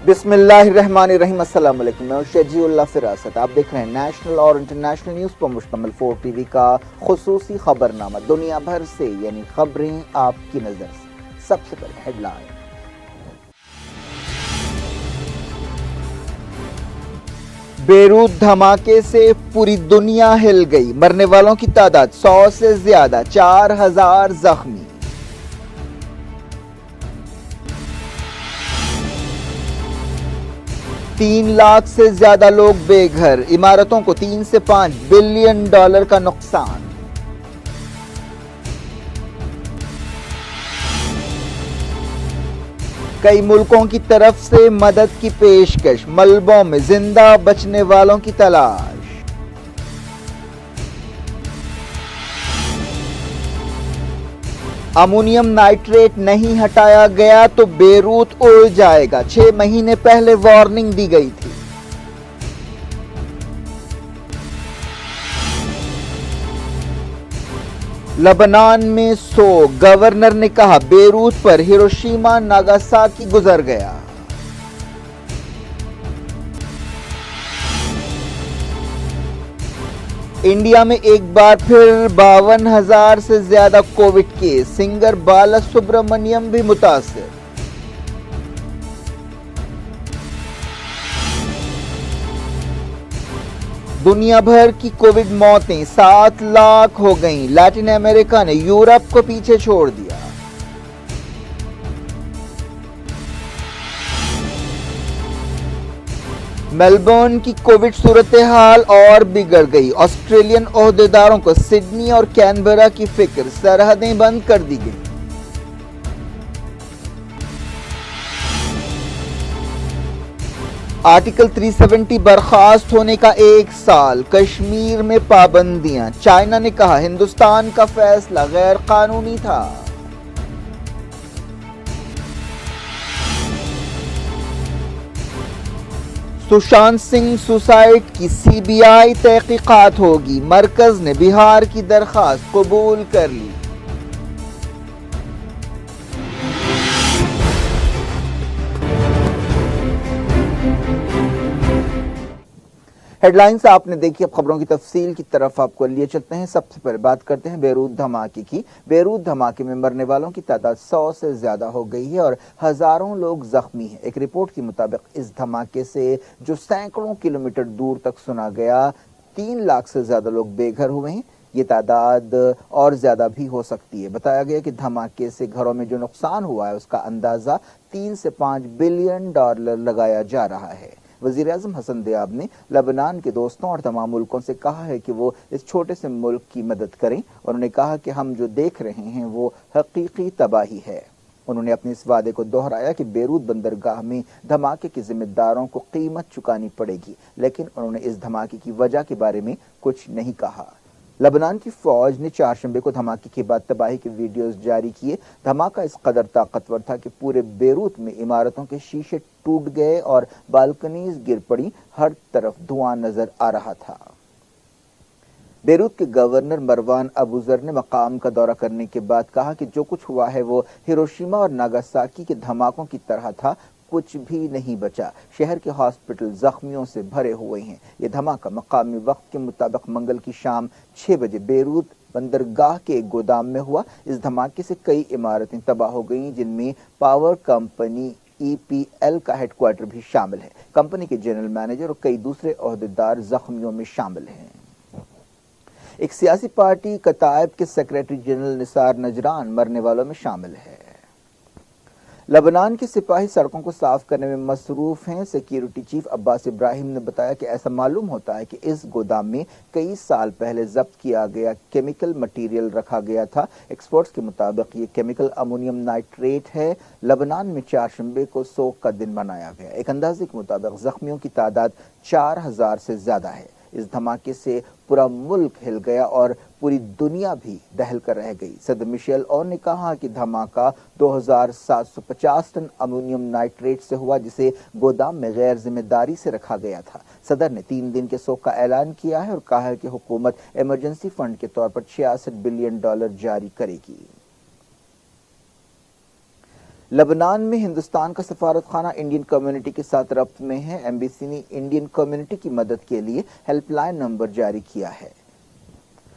بسم اللہ الرحمن الرحیم، السلام علیکم، میں شجیع اللہ فراست۔ آپ دیکھ رہے ہیں نیشنل اور انٹرنیشنل نیوز پر مشتمل 4 ٹی وی کا خصوصی خبرنامہ، دنیا بھر سے یعنی خبریں آپ کی نظر سے۔ سب سے پہلے ہیڈ لائن۔ بیروت دھماکے سے پوری دنیا ہل گئی، مرنے والوں کی تعداد 100 سے زیادہ، 4000 زخمی۔ 3 لاکھ سے زیادہ لوگ بے گھر، عمارتوں کو 3 سے 5 بلین ڈالر کا نقصان۔ کئی ملکوں کی طرف سے مدد کی پیشکش، ملبوں میں زندہ بچنے والوں کی تلاش۔ امونیم نائٹریٹ نہیں ہٹایا گیا تو بیروت اڑ جائے گا، 6 مہینے پہلے وارننگ دی گئی تھی۔ لبنان میں سوگ، گورنر نے کہا بیروت پر ہیروشیما ناگاساکی گزر گیا۔ انڈیا میں ایک بار پھر 52,000 سے زیادہ کووڈ کیس، سنگر بالا سبرامنیم بھی متاثر۔ دنیا بھر کی کووڈ موتیں 7 لاکھ ہو گئیں، لیٹن امریکہ نے یورپ کو پیچھے چھوڑ دیا۔ میلبورن کی کووڈ صورتحال اور بگڑ گئی، آسٹریلین عہدیداروں کو سڈنی اور کینبرا کی فکر، سرحدیں بند کر دی گئیں۔ آرٹیکل 370 برخاست ہونے کا 1 سال، کشمیر میں پابندیاں، چائنا نے کہا ہندوستان کا فیصلہ غیر قانونی تھا۔ سشانت سنگھ سوسائڈ کی CBI تحقیقات ہوگی، مرکز نے بہار کی درخواست قبول کر لی۔ ہیڈ لائنز آپ نے دیکھی، اب خبروں کی تفصیل کی طرف آپ کو لیے چلتے ہیں۔ سب سے پہلے بات کرتے ہیں بیروت دھماکے کی۔ بیروت دھماکے میں مرنے والوں کی تعداد 100 سے زیادہ ہو گئی ہے اور ہزاروں لوگ زخمی ہیں۔ ایک رپورٹ کے مطابق اس دھماکے سے جو سینکڑوں کلومیٹر دور تک سنا گیا، 3 لاکھ سے زیادہ لوگ بے گھر ہوئے ہیں۔ یہ تعداد اور زیادہ بھی ہو سکتی ہے۔ بتایا گیا کہ دھماکے سے گھروں میں جو نقصان ہوا ہے اس کا اندازہ 3 سے 5 بلین ڈالر لگایا جا رہا ہے۔ وزیر اعظم حسن دیاب نے لبنان کے دوستوں اور تمام ملکوں سے کہا ہے کہ وہ اس چھوٹے سے ملک کی مدد کریں۔ انہوں نے کہا کہ ہم جو دیکھ رہے ہیں وہ حقیقی تباہی ہے۔ انہوں نے اپنے اس وعدے کو دہرایا کہ بیروت بندرگاہ میں دھماکے کے ذمہ داروں کو قیمت چکانی پڑے گی، لیکن انہوں نے اس دھماکے کی وجہ کے بارے میں کچھ نہیں کہا۔ لبنان کی فوج نے چہارشنبے کو دھماکے کے بعد تباہی کے ویڈیوز جاری کیے۔ دھماکہ اس قدر طاقتور تھا کہ پورے بیروت میں عمارتوں کے شیشے ٹوٹ گئے اور بالکنیز گر پڑی، ہر طرف دھواں نظر آ رہا تھا۔ بیروت کے گورنر مروان ابو ذر نے مقام کا دورہ کرنے کے بعد کہا کہ جو کچھ ہوا ہے وہ ہیروشیما اور ناگاساکی کے دھماکوں کی طرح تھا، کچھ بھی نہیں بچا۔ شہر کے ہاسپٹل زخمیوں سے بھرے ہوئے ہیں۔ یہ دھماکہ مقامی وقت کے مطابق منگل کی شام 6 بجے بیروت بندرگاہ کے ایک گودام میں ہوا۔ اس دھماکے سے کئی عمارتیں تباہ ہو گئیں، جن میں پاور کمپنی EPL کا ہیڈ کوارٹر بھی شامل ہے۔ کمپنی کے جنرل مینیجر اور کئی دوسرے عہدیدار زخمیوں میں شامل ہیں۔ ایک سیاسی پارٹی کتائب کے سیکریٹری جنرل نثار نجران مرنے والوں میں شامل ہے۔ لبنان کے سپاہی سڑکوں کو صاف کرنے میں مصروف ہیں۔ سیکیورٹی چیف عباس ابراہیم نے بتایا کہ ایسا معلوم ہوتا ہے کہ اس گودام میں کئی سال پہلے ضبط کیا گیا کیمیکل مٹیریل رکھا گیا تھا۔ ایکسپرٹس کے مطابق یہ کیمیکل امونیم نائٹریٹ ہے۔ لبنان میں چہارشنبے کو سوگ کا دن منایا گیا۔ ایک اندازے کے مطابق زخمیوں کی تعداد 4000 سے زیادہ ہے۔ اس دھماکے سے پورا ملک ہل گیا اور پوری دنیا بھی دہل کر رہ گئی۔ صدر میشیل اون نے کہا کہ دھماکہ 2750 ٹن امونیم نائٹریٹ سے ہوا، جسے گودام میں غیر ذمہ داری سے رکھا گیا تھا۔ صدر نے 3 دن کے سوگ کا اعلان کیا ہے اور کہا ہے کہ حکومت ایمرجنسی فنڈ کے طور پر 66 بلین ڈالر جاری کرے گی۔ لبنان میں ہندوستان کا سفارت خانہ انڈین کمیونٹی کے ساتھ ربط میں ہے۔ ایمبیسی نے انڈین کمیونٹی کی مدد کے لیے ہیلپ لائن نمبر جاری کیا ہے۔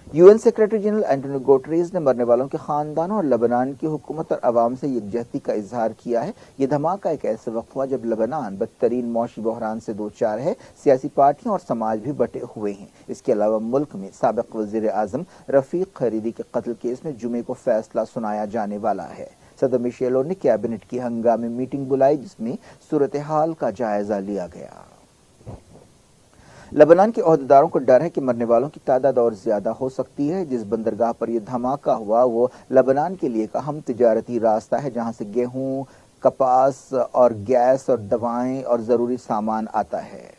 U N secretary general Antonio Guterres نے مرنے والوں کے خاندانوں اور لبنان کی حکومت اور عوام سے یکجہتی کا اظہار کیا ہے۔ یہ دھماکہ ایک ایسے وقت ہوا جب لبنان بدترین معاشی بحران سے دوچار ہے، سیاسی پارٹیاں اور سماج بھی بٹے ہوئے ہیں۔ اس کے علاوہ ملک میں سابق وزیر اعظم رفیق خریدی کے قتل کیس میں جمعے کو فیصلہ سنایا جانے والا ہے۔ صدر میشیل عون نے کیبنٹ کی ہنگامی میٹنگ بلائی جس میں صورتحال کا جائزہ لیا گیا۔ لبنان کے عہدیداروں کو ڈر ہے کہ مرنے والوں کی تعداد اور زیادہ ہو سکتی ہے۔ جس بندرگاہ پر یہ دھماکہ ہوا وہ لبنان کے لیے ایک اہم تجارتی راستہ ہے جہاں سے گیہوں، کپاس اور گیس اور دوائیں اور ضروری سامان آتا ہے۔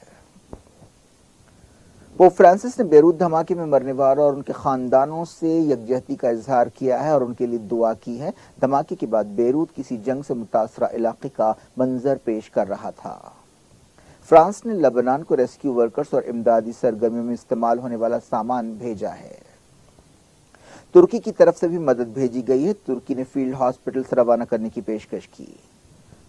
پوپ فرانسس نے بیروت دھماکے میں مرنے والوں اور ان کے خاندانوں سے یکجہتی کا اظہار کیا ہے اور ان کے لیے دعا کی ہے۔ دھماکے کے بعد بیروت کسی جنگ سے متاثرہ علاقے کا منظر پیش کر رہا تھا۔ فرانس نے لبنان کو ریسکیو ورکرز اور امدادی سرگرمیوں میں استعمال ہونے والا سامان بھیجا ہے۔ ترکی کی طرف سے بھی مدد بھیجی گئی ہے۔ ترکی نے فیلڈ ہاسپٹلز روانہ کرنے کی پیشکش کی۔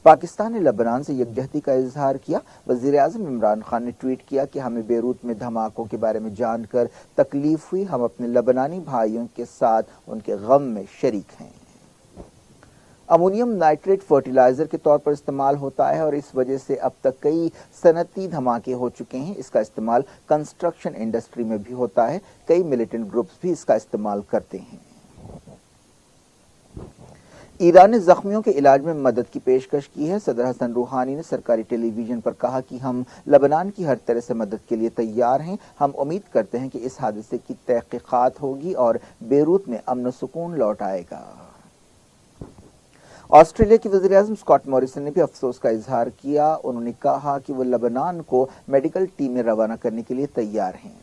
پاکستان نے لبنان سے یکجہتی کا اظہار کیا۔ وزیر اعظم عمران خان نے ٹویٹ کیا کہ ہمیں بیروت میں دھماکوں کے بارے میں جان کر تکلیف ہوئی۔ ہم اپنے لبنانی بھائیوں کے ساتھ ان کے غم میں شریک ہیں۔ امونیم نائٹریٹ فرٹیلائزر کے طور پر استعمال ہوتا ہے اور اس وجہ سے اب تک کئی صنعتی دھماکے ہو چکے ہیں۔ اس کا استعمال کنسٹرکشن انڈسٹری میں بھی ہوتا ہے۔ کئی ملیٹنٹ گروپس بھی اس کا استعمال کرتے ہیں۔ ایران نے زخمیوں کے علاج میں مدد کی پیشکش کی ہے۔ صدر حسن روحانی نے سرکاری ٹیلی ویژن پر کہا کہ ہم لبنان کی ہر طرح سے مدد کے لیے تیار ہیں۔ ہم امید کرتے ہیں کہ اس حادثے کی تحقیقات ہوگی اور بیروت میں امن و سکون لوٹ آئے گا۔ آسٹریلیا کے وزیر اعظم اسکاٹ موریسن نے بھی افسوس کا اظہار کیا۔ انہوں نے کہا کہ وہ لبنان کو میڈیکل ٹیمیں روانہ کرنے کے لیے تیار ہیں۔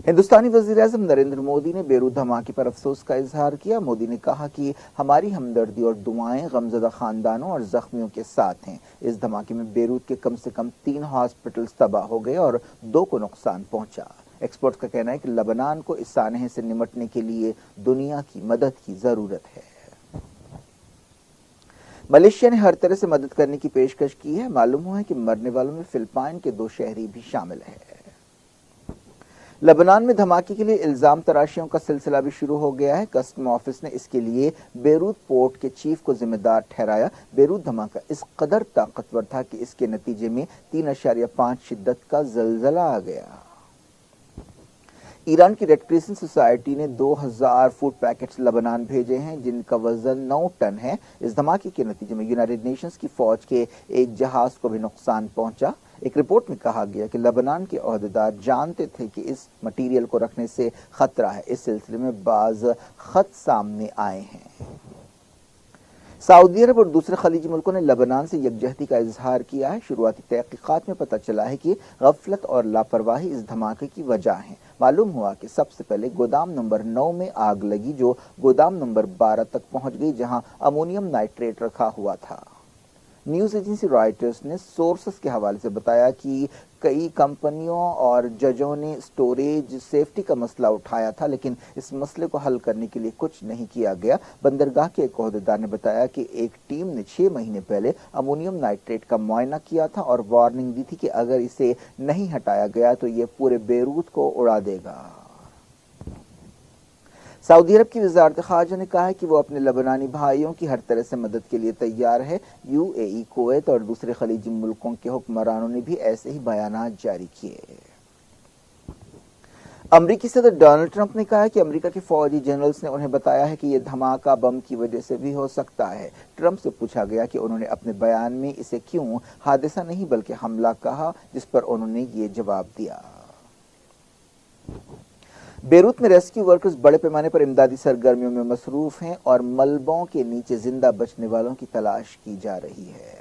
ہندوستانی وزیر اعظم نریندر مودی نے بیروت دھماکے پر افسوس کا اظہار کیا۔ مودی نے کہا کہ ہماری ہمدردی اور دعائیں غمزدہ خاندانوں اور زخمیوں کے ساتھ ہیں۔ اس دھماکے میں بیروت کے کم سے کم 3 ہاسپٹلز تباہ ہو گئے اور 2 کو نقصان پہنچا۔ ایکسپرٹس کا کہنا ہے کہ لبنان کو اس سانحے سے نمٹنے کے لیے دنیا کی مدد کی ضرورت ہے۔ ملیشیا نے ہر طرح سے مدد کرنے کی پیشکش کی ہے۔ معلوم ہوا ہے کہ مرنے والوں میں فلپائن کے 2 شہری بھی شامل ہیں۔ لبنان میں دھماکے کے لیے الزام تراشیوں کا سلسلہ بھی شروع ہو گیا ہے۔ کسٹم آفس نے اس کے لیے بیروت پورٹ کے چیف کو ذمہ دار ٹھہرایا۔ بیروت دھماکہ اس قدر طاقتور تھا کہ اس کے نتیجے میں 3.5 شدت کا زلزلہ آ گیا۔ ایران کی ریڈ کریسنٹ سوسائٹی نے 2000 فوڈ پیکٹس لبنان بھیجے ہیں جن کا وزن 9 ٹن ہے۔ اس دھماکے کے نتیجے میں یونائیٹڈ نیشنز کی فوج کے ایک جہاز کو بھی نقصان پہنچا۔ ایک رپورٹ میں کہا گیا کہ لبنان کے عہدیدار جانتے تھے کہ اس مٹیریل کو رکھنے سے خطرہ ہے۔ اس سلسلے میں بعض خط سامنے آئے ہیں۔ سعودی عرب اور دوسرے خلیجی ملکوں نے لبنان سے یکجہتی کا اظہار کیا ہے۔ شروعاتی تحقیقات میں پتہ چلا ہے کہ غفلت اور لاپرواہی اس دھماکے کی وجہ ہیں۔ معلوم ہوا کہ سب سے پہلے گودام نمبر 9 میں آگ لگی جو گودام نمبر 12 تک پہنچ گئی جہاں امونیم نائٹریٹ رکھا ہوا تھا۔ نیوز ایجنسی رائٹرز نے سورسز کے حوالے سے بتایا کہ کئی کمپنیوں اور ججوں نے سٹوریج سیفٹی کا مسئلہ اٹھایا تھا لیکن اس مسئلے کو حل کرنے کے لیے کچھ نہیں کیا گیا۔ بندرگاہ کے ایک عہدیدار نے بتایا کہ ایک ٹیم نے 6 مہینے پہلے امونیم نائٹریٹ کا معائنہ کیا تھا اور وارننگ دی تھی کہ اگر اسے نہیں ہٹایا گیا تو یہ پورے بیروت کو اڑا دے گا۔ سعودی عرب کی وزارت خارجہ نے کہا ہے کہ وہ اپنے لبنانی بھائیوں کی ہر طرح سے مدد کے لیے تیار ہے۔ یو اے ای، کویت اور دوسرے خلیجی ملکوں کے حکمرانوں نے بھی ایسے ہی بیانات جاری کیے۔ امریکی صدر ڈونلڈ ٹرمپ نے کہا ہے کہ امریکہ کے فوجی جنرلز نے انہیں بتایا ہے کہ یہ دھماکہ بم کی وجہ سے بھی ہو سکتا ہے۔ ٹرمپ سے پوچھا گیا کہ انہوں نے اپنے بیان میں اسے کیوں حادثہ نہیں بلکہ حملہ کہا، جس پر انہوں نے یہ جواب دیا۔ بیروت میں ریسکیو ورکرز بڑے پیمانے پر امدادی سرگرمیوں میں مصروف ہیں اور ملبوں کے نیچے زندہ بچنے والوں کی تلاش کی جا رہی ہے۔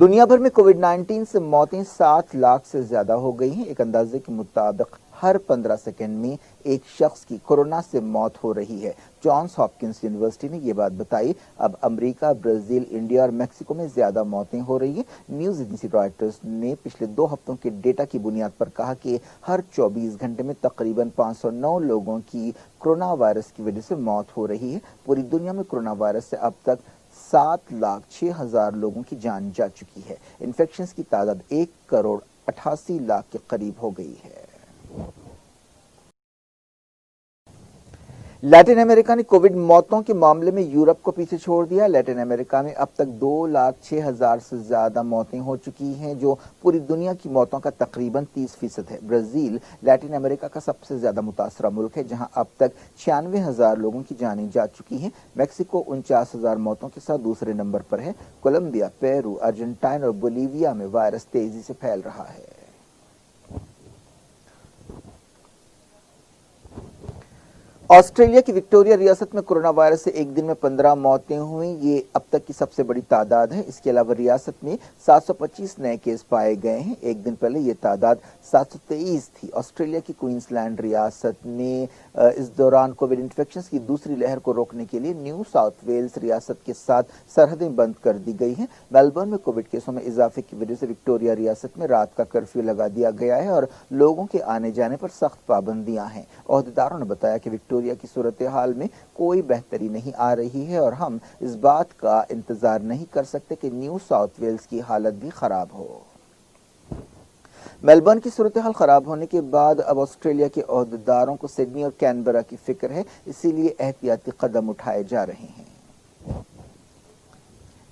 دنیا بھر میں کووڈ 19 سے موتیں 7 لاکھ سے زیادہ ہو گئی ہیں۔ ایک اندازے کے مطابق ہر 15 سیکنڈ میں ایک شخص کی کورونا سے موت ہو رہی ہے۔ جانس ہاپکنس یونیورسٹی نے یہ بات بتائی۔ اب امریکہ، برازیل، انڈیا اور میکسیکو میں زیادہ موتیں ہو رہی ہیں۔ نیوز ایجنسی رائٹرز نے پچھلے 2 ہفتوں کے ڈیٹا کی بنیاد پر کہا کہ ہر 24 گھنٹے میں تقریباً 509 لوگوں کی کورونا وائرس کی وجہ سے موت ہو رہی ہے۔ پوری دنیا میں کورونا وائرس سے اب تک 7,06,000 لوگوں کی جان جا چکی ہے۔ انفیکشنز کی تعداد 1,88,00,000 کے قریب ہو گئی ہے۔ لیٹن امریکہ نے کووڈ موتوں کے معاملے میں یورپ کو پیچھے چھوڑ دیا۔ لیٹن امریکہ میں اب تک 2,06,000 سے زیادہ موتیں ہو چکی ہیں، جو پوری دنیا کی موتوں کا تقریباً 30% ہے۔ برازیل لیٹن امریکہ کا سب سے زیادہ متاثرہ ملک ہے، جہاں اب تک 96,000 لوگوں کی جانیں جا چکی ہیں۔ میکسیکو 49,000 موتوں کے ساتھ دوسرے نمبر پر ہے۔ کولمبیا، پیرو، ارجنٹائن اور بولیویا میں وائرس تیزی سے پھیل رہا ہے۔ آسٹریلیا کی وکٹوریا ریاست میں کورونا وائرس سے ایک دن میں 15 موتیں ہوئیں۔ یہ اب تک کی سب سے بڑی تعداد ہے۔ اس کے علاوہ ریاست میں 725 نئے کیس پائے گئے ہیں۔ ایک دن پہلے یہ تعداد 723 تھی۔ آسٹریلیا کی کوئنز لینڈ ریاست نے اس دوران کووڈ انفیکشنز کی دوسری لہر کو روکنے کے لیے نیو ساؤتھ ویلز ریاست کے ساتھ سرحدیں بند کر دی گئی ہیں۔ میلبرن میں کووڈ کیسوں میں اضافے کی وجہ سے وکٹوریا ریاست میں رات کا کرفیو لگا دیا گیا ہے اور لوگوں کے آنے جانے پر سخت پابندیاں ہیں۔ عہدیداروں نے بتایا کہ وکٹوریا کی صورتحال میں کوئی بہتری نہیں آ رہی ہے اور ہم اس بات کا انتظار نہیں کر سکتے کہ نیو ساؤتھ ویلز کی حالت بھی خراب ہو۔ میلبرن کی صورتحال خراب ہونے کے بعد اب آسٹریلیا کے عہدیداروں کو سڈنی اور کینبرا کی فکر ہے، اسی لیے احتیاطی قدم اٹھائے جا رہے ہیں۔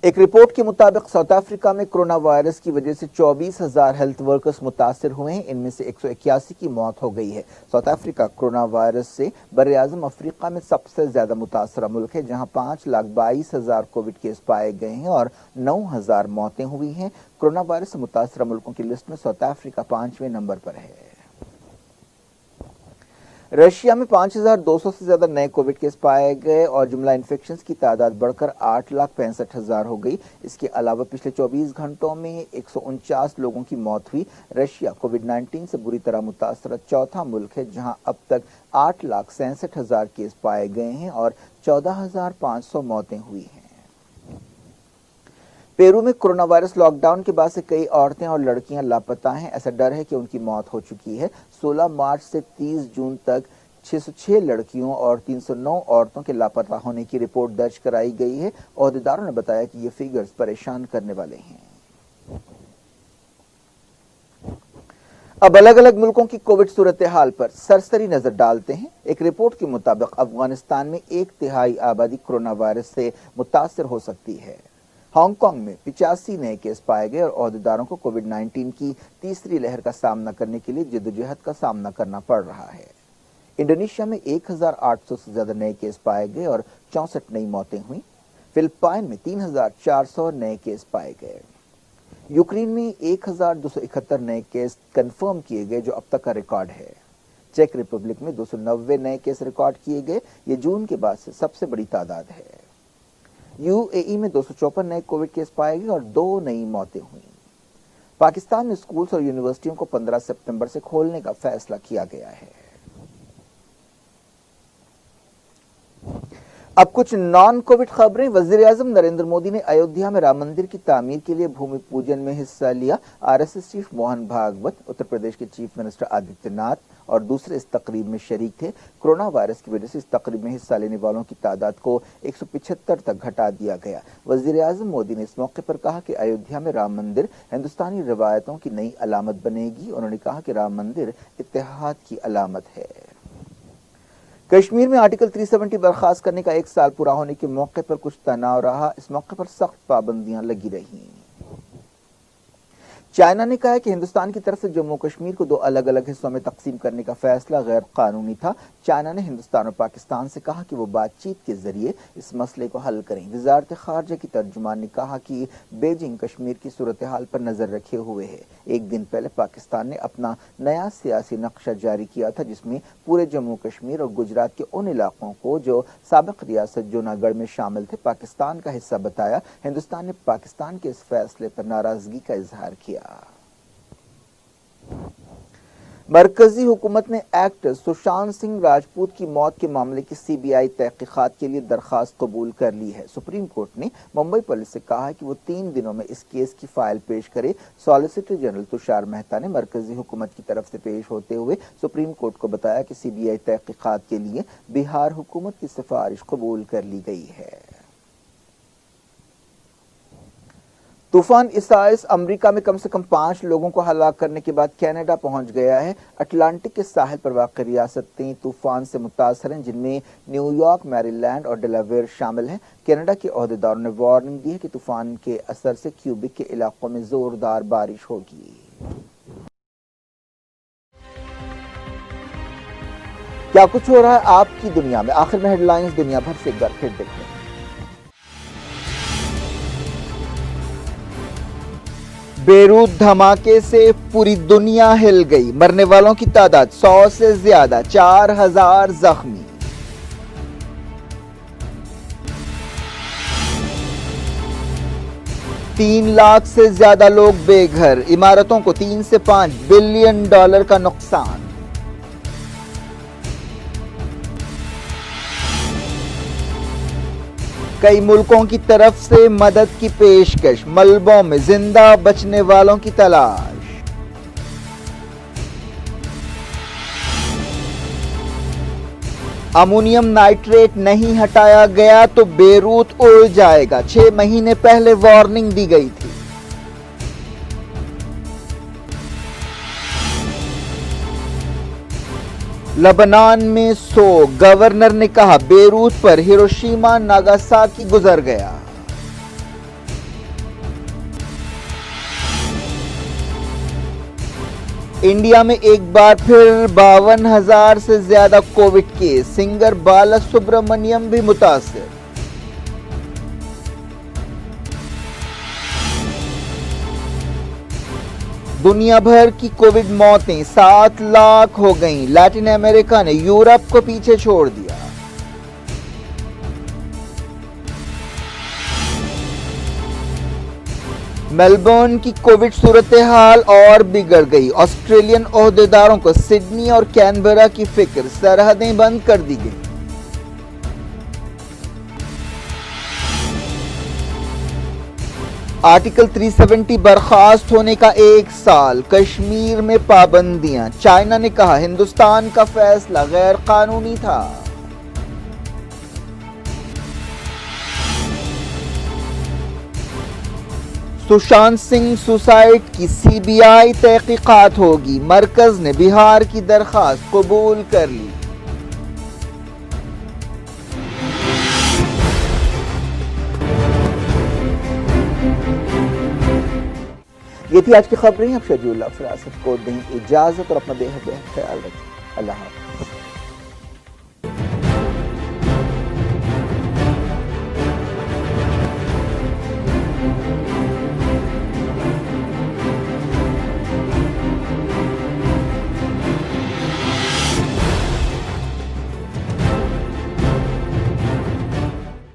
ایک رپورٹ کے مطابق ساؤتھ افریقہ میں کورونا وائرس کی وجہ سے 24,000 ہیلتھ ورکرز متاثر ہوئے ہیں۔ ان میں سے 181 کی موت ہو گئی ہے۔ ساؤتھ افریقہ کورونا وائرس سے براعظم افریقہ میں سب سے زیادہ متاثرہ ملک ہے، جہاں 5,22,000 کووڈ کیس پائے گئے ہیں اور 9,000 موتیں ہوئی ہیں۔ کورونا وائرس سے متاثرہ ملکوں کی لسٹ میں ساؤتھ افریقہ 5ویں نمبر پر ہے۔ رشیا میں 5,200 سے زیادہ نئے کووڈ کیس پائے گئے اور جملہ انفیکشنز کی تعداد بڑھ کر 8,65,000 ہو گئی۔ اس کے علاوہ پچھلے 24 گھنٹوں میں 149 لوگوں کی موت ہوئی۔ رشیا کووڈ 19 سے بری طرح متاثرہ چوتھا ملک ہے، جہاں اب تک 8,66,000 کیس پائے گئے ہیں اور 14,500 موتیں ہوئی ہیں۔ پیرو میں کورونا وائرس لاک ڈاؤن کے بعد سے کئی عورتیں اور لڑکیاں لاپتہ ہیں۔ ایسا ڈر ہے کہ ان کی موت ہو چکی ہے۔ 16 مارچ سے 30 جون تک 606 لڑکیوں اور 309 عورتوں کے لاپتہ ہونے کی رپورٹ درج کرائی گئی ہے۔ عہدیداروں نے بتایا کہ یہ فگرز پریشان کرنے والے ہیں۔ اب الگ الگ ملکوں کی کووڈ صورتحال پر سرسری نظر ڈالتے ہیں۔ ایک رپورٹ کے مطابق افغانستان میں 1/3 آبادی کورونا وائرس سے متاثر ہو سکتی ہے۔ ہانگ کانگ میں 85 نئے کیس پائے گئے اور عہدیداروں کو کووڈ 19 کی تیسری لہر کا سامنا کرنے کے لیے جدوجہد کا سامنا کرنا پڑ رہا ہے۔ انڈونیشیا میں 1,800 سے زیادہ نئے کیس پائے گئے اور 64 نئی موتیں ہوئیں۔ فلپائن میں 3,400 نئے کیس پائے گئے۔ یوکرین میں 1,271 نئے کیس کنفرم کیے گئے، جو اب تک کا ریکارڈ ہے۔ چیک ریپبلک میں 290 نئے کیس ریکارڈ کیے گئے، یہ جون کے بعد سے سب سے بڑی تعداد ہے۔ یو اے ای میں 254 نئے کووڈ کیس پائے گئے اور 2 نئی موتیں ہوئیں۔ پاکستان میں اسکولز اور یونیورسٹیوں کو 15 ستمبر سے کھولنے کا فیصلہ کیا گیا ہے۔ اب کچھ نان کووڈ خبریں۔ وزیر اعظم نریندر مودی نے ایودھیا میں رام مندر کی تعمیر کے لیے بھومی پوجن میں حصہ لیا۔ RSS چیف موہن بھاگوت، اتر پردیش کے چیف منسٹر آدتیہ ناتھ اور دوسرے اس تقریب میں شریک تھے۔ کورونا وائرس کی وجہ سے اس تقریب میں حصہ لینے والوں کی تعداد کو 175 تک گھٹا دیا گیا۔ وزیر اعظم مودی نے اس موقع پر کہا کہ ایودھیا میں رام مندر ہندوستانی روایتوں کی نئی علامت بنے گی۔ انہوں نے کہا کہ رام مندر اتحاد کی علامت ہے۔ کشمیر میں آرٹیکل 370 برخاست کرنے کا 1 سال پورا ہونے کے موقع پر کچھ تناؤ رہا۔ اس موقع پر سخت پابندیاں لگی رہیں۔ چائنا نے کہا ہے کہ ہندوستان کی طرف سے جموں کشمیر کو 2 الگ الگ حصوں میں تقسیم کرنے کا فیصلہ غیر قانونی تھا۔ چائنا نے ہندوستان اور پاکستان سے کہا کہ وہ بات چیت کے ذریعے اس مسئلے کو حل کریں۔ وزارت خارجہ کی ترجمان نے کہا کہ بیجنگ کشمیر کی صورتحال پر نظر رکھے ہوئے ہے۔ ایک دن پہلے پاکستان نے اپنا نیا سیاسی نقشہ جاری کیا تھا جس میں پورے جموں کشمیر اور گجرات کے ان علاقوں کو جو سابق ریاست جوناگڑھ میں شامل تھے پاکستان کا حصہ بتایا۔ ہندوستان نے پاکستان کے اس فیصلے پر ناراضگی کا اظہار کیا۔ مرکزی حکومت نے ایکٹر سشانت سنگھ راجپوت کی موت کے معاملے کی CBI تحقیقات کے لیے درخواست قبول کر لی ہے۔ سپریم کورٹ نے ممبئی پولیس سے کہا ہے کہ وہ 3 دنوں میں اس کیس کی فائل پیش کرے۔ سالیسیٹر جنرل تشار مہتا نے مرکزی حکومت کی طرف سے پیش ہوتے ہوئے سپریم کورٹ کو بتایا کہ CBI تحقیقات کے لیے بہار حکومت کی سفارش قبول کر لی گئی ہے۔ طوفان اسائس امریکہ میں کم سے کم 5 لوگوں کو ہلاک کرنے کے بعد کینیڈا پہنچ گیا ہے۔ اٹلانٹک کے ساحل پر واقع ریاستیں طوفان سے متاثر ہیں جن میں نیو یارک، میری لینڈ اور ڈیلاویئر شامل ہیں۔ کینیڈا کے عہدیداروں نے وارننگ دی ہے کہ طوفان کے اثر سے کیوبیک کے علاقوں میں زوردار بارش ہوگی۔ کیا کچھ ہو رہا ہے آپ کی دنیا میں؟ آخر میں ہیڈ لائنز دنیا بھر سے ایک بار پھر دیکھیں۔ بیروت دھماکے سے پوری دنیا ہل گئی، مرنے والوں کی تعداد 100 سے زیادہ، 4000 زخمی۔ $3 لاکھ سے زیادہ لوگ بے گھر، عمارتوں کو $3 سے $5 بلین کا نقصان۔ کئی ملکوں کی طرف سے مدد کی پیشکش، ملبوں میں زندہ بچنے والوں کی تلاش۔ امونیم نائٹریٹ نہیں ہٹایا گیا تو بیروت اڑ جائے گا، 6 مہینے پہلے وارننگ دی گئی تھی۔ لبنان میں سوگ، گورنر نے کہا بیروت پر ہیروشیما ناگاساکی گزر گیا۔ انڈیا میں ایک بار پھر 52,000 سے زیادہ کووڈ کیس، سنگر بالا سبرامنیم بھی متاثر۔ دنیا بھر کی کووڈ موتیں 7 لاکھ ہو گئیں، لیٹن امریکہ نے یورپ کو پیچھے چھوڑ دیا۔ میلبورن کی کووڈ صورتحال اور بگڑ گئی، آسٹریلین عہدیداروں کو سڈنی اور کینبرا کی فکر، سرحدیں بند کر دی گئیں۔ آرٹیکل 370 برخاست ہونے کا 1 سال، کشمیر میں پابندیاں، چائنا نے کہا ہندوستان کا فیصلہ غیر قانونی تھا۔ سشانت سنگھ سوسائڈ کی CBI تحقیقات ہوگی، مرکز نے بہار کی درخواست قبول کر لی۔ یہ تھی آج کی خبریں، اب شجیع اللہ فراست کو دیں اجازت اور اپنا بے حد خیال رکھیں۔ اللہ حافظ۔